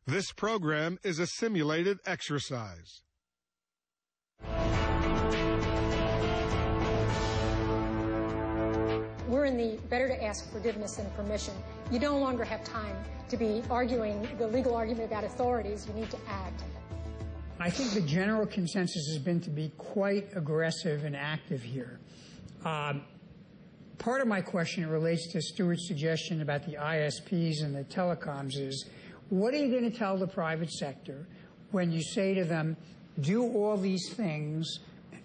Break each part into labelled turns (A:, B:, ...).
A: This program is a simulated exercise.
B: We're in the better to ask forgiveness than permission. You no longer have time to be arguing the legal argument about authorities. You need to act.
C: I think the general consensus has been to be quite aggressive and active here. Part of my question relates to Stuart's suggestion about the ISPs and the telecoms is, what are you going to tell the private sector when you say to them, do all these things,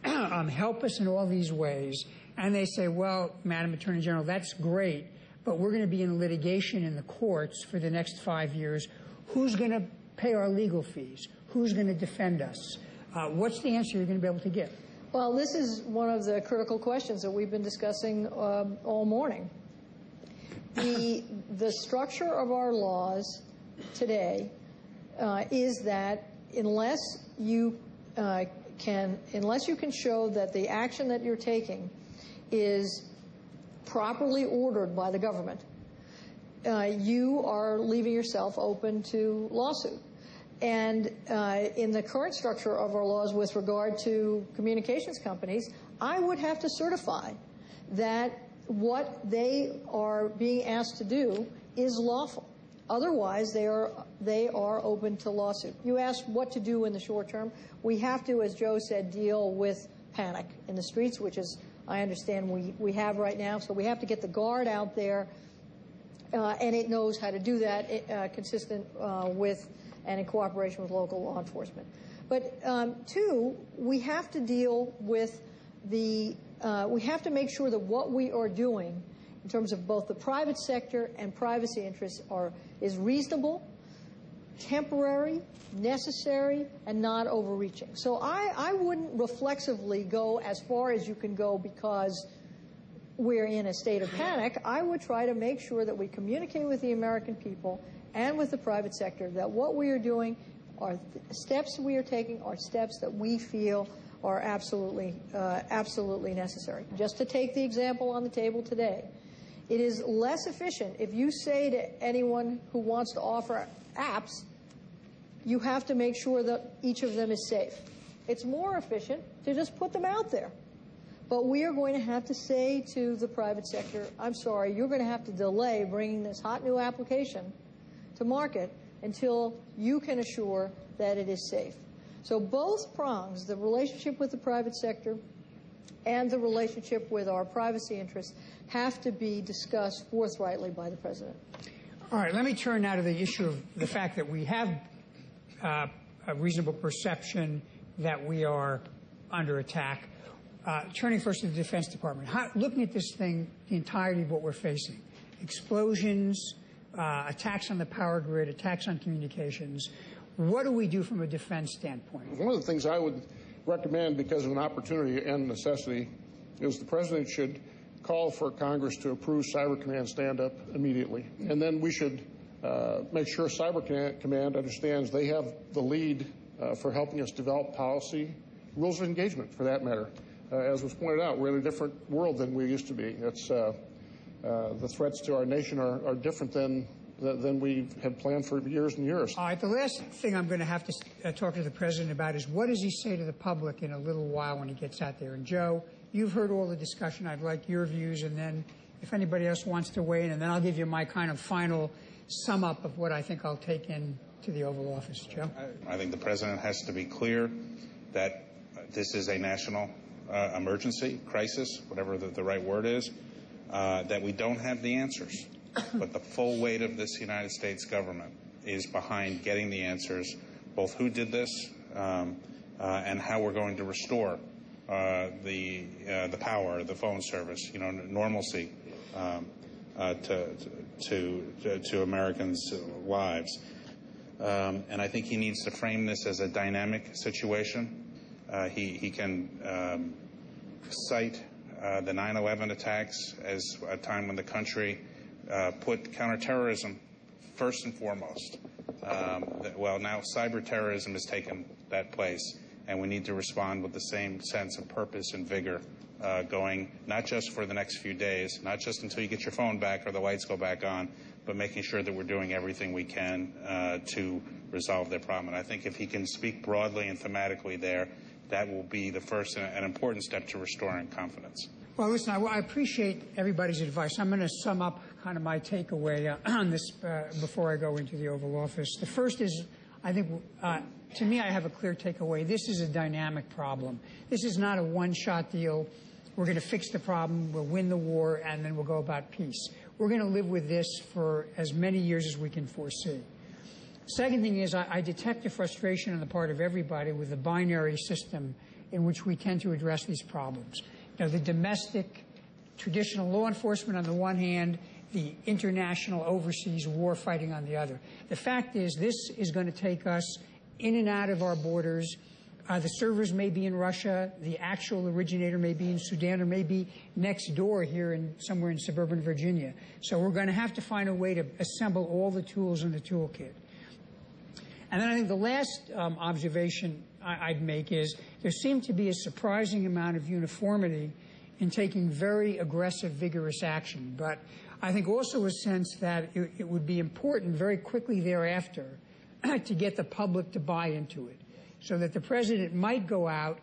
C: help us in all these ways, and they say, well, Madam Attorney General, that's great, but we're going to be in litigation in the courts for the next 5 years. Who's going to pay our legal fees? Who's going to defend us? What's the answer you're going to be able to give?
D: Well, this is one of the critical questions that we've been discussing all morning. The structure of our laws today is that unless you can show that the action that you're taking is properly ordered by the government, you are leaving yourself open to lawsuit. And in the current structure of our laws with regard to communications companies, I would have to certify that what they are being asked to do is lawful. Otherwise, they are open to lawsuit. You asked what to do in the short term. We have to, as Joe said, deal with panic in the streets, which is, I understand, we have right now. So we have to get the guard out there, and it knows how to do that, consistent with and in cooperation with local law enforcement. But two, we have to deal with we have to make sure that what we are doing in terms of both the private sector and privacy interests is reasonable, temporary, necessary, and not overreaching. So I wouldn't reflexively go as far as you can go because we're in a state of panic. I would try to make sure that we communicate with the American people and with the private sector that what we are doing are steps we are taking are steps that we feel are absolutely necessary. Just to take the example on the table today, it is less efficient if you say to anyone who wants to offer apps, you have to make sure that each of them is safe. It's more efficient to just put them out there. But we are going to have to say to the private sector, I'm sorry, you're going to have to delay bringing this hot new application to market until you can assure that it is safe. So both prongs, the relationship with the private sector and the relationship with our privacy interests, have to be discussed forthrightly by the President.
C: All right, let me turn now to the issue of the fact that we have a reasonable perception that we are under attack. Turning first to the Defense Department, looking at this thing, the entirety of what we're facing, explosions, attacks on the power grid, attacks on communications. What do we do from a defense standpoint?
E: One of the things I would recommend, because of an opportunity and necessity, is the President should call for Congress to approve Cyber Command stand-up immediately. And then we should make sure Cyber Command understands they have the lead for helping us develop policy, rules of engagement, for that matter. As was pointed out, we're in a different world than we used to be. It's the threats to our nation are different than we have planned for years and years.
C: All right, the last thing I'm going to have to talk to the President about is what does he say to the public in a little while when he gets out there? And Joe, you've heard all the discussion. I'd like your views, and then if anybody else wants to weigh in, and then I'll give you my kind of final sum up of what I think I'll take in to the Oval Office. Joe?
F: I think the President has to be clear that this is a national emergency, crisis, whatever the right word is, that we don't have the answers. But the full weight of this United States government is behind getting the answers, both who did this and how we're going to restore the power, the phone service, normalcy to Americans' lives. And I think he needs to frame this as a dynamic situation. He can cite the 9/11 attacks as a time when the country put counterterrorism first and foremost. Well, now cyber terrorism has taken that place, and we need to respond with the same sense of purpose and vigor, going not just for the next few days, not just until you get your phone back or the lights go back on, but making sure that we're doing everything we can to resolve their problem. And I think if he can speak broadly and thematically there, that will be the first and an important step to restoring confidence.
C: Well, listen, I appreciate everybody's advice. I'm going to sum up kind of my takeaway on this before I go into the Oval Office. The first is, I think, to me, I have a clear takeaway. This is a dynamic problem. This is not a one-shot deal. We're going to fix the problem, we'll win the war, and then we'll go about peace. We're going to live with this for as many years as we can foresee. Second thing is, I detect a frustration on the part of everybody with the binary system in which we tend to address these problems. You know, the domestic, traditional law enforcement on the one hand, the international overseas war fighting on the other. The fact is, this is going to take us in and out of our borders. The servers may be in Russia, the actual originator may be in Sudan, or may be next door here somewhere in suburban Virginia. So we're going to have to find a way to assemble all the tools in the toolkit. And then I think the last observation I'd make is there seemed to be a surprising amount of uniformity in taking very aggressive, vigorous action. But I think also a sense that it would be important very quickly thereafter to get the public to buy into it, so that the president might go out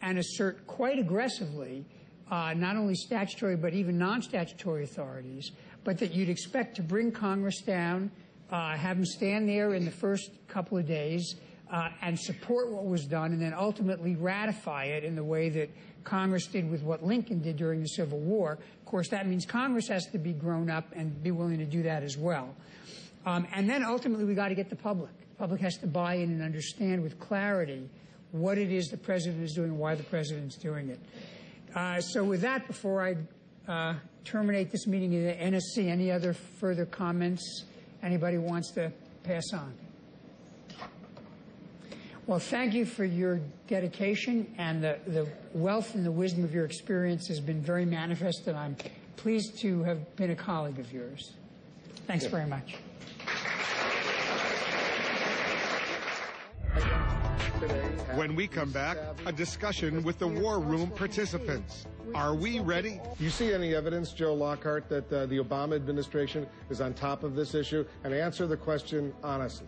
C: and assert quite aggressively not only statutory but even non-statutory authorities, but that you'd expect to bring Congress down, have them stand there in the first couple of days and support what was done, and then ultimately ratify it in the way that Congress did with what Lincoln did during the Civil War. Of course, that means Congress has to be grown up and be willing to do that as well. And then ultimately we got to get the public. The public has to buy in and understand with clarity what it is the president is doing and why the president's doing it. So with that, before I terminate this meeting in the NSC, any other further comments anybody wants to pass on? Well, thank you for your dedication, and the wealth and the wisdom of your experience has been very manifest, and I'm pleased to have been a colleague of yours. Thanks very much.
A: When we come back, a discussion with the War Room participants. Are we ready?
G: Do you see any evidence, Joe Lockhart, that the Obama administration is on top of this issue? And answer the question honestly.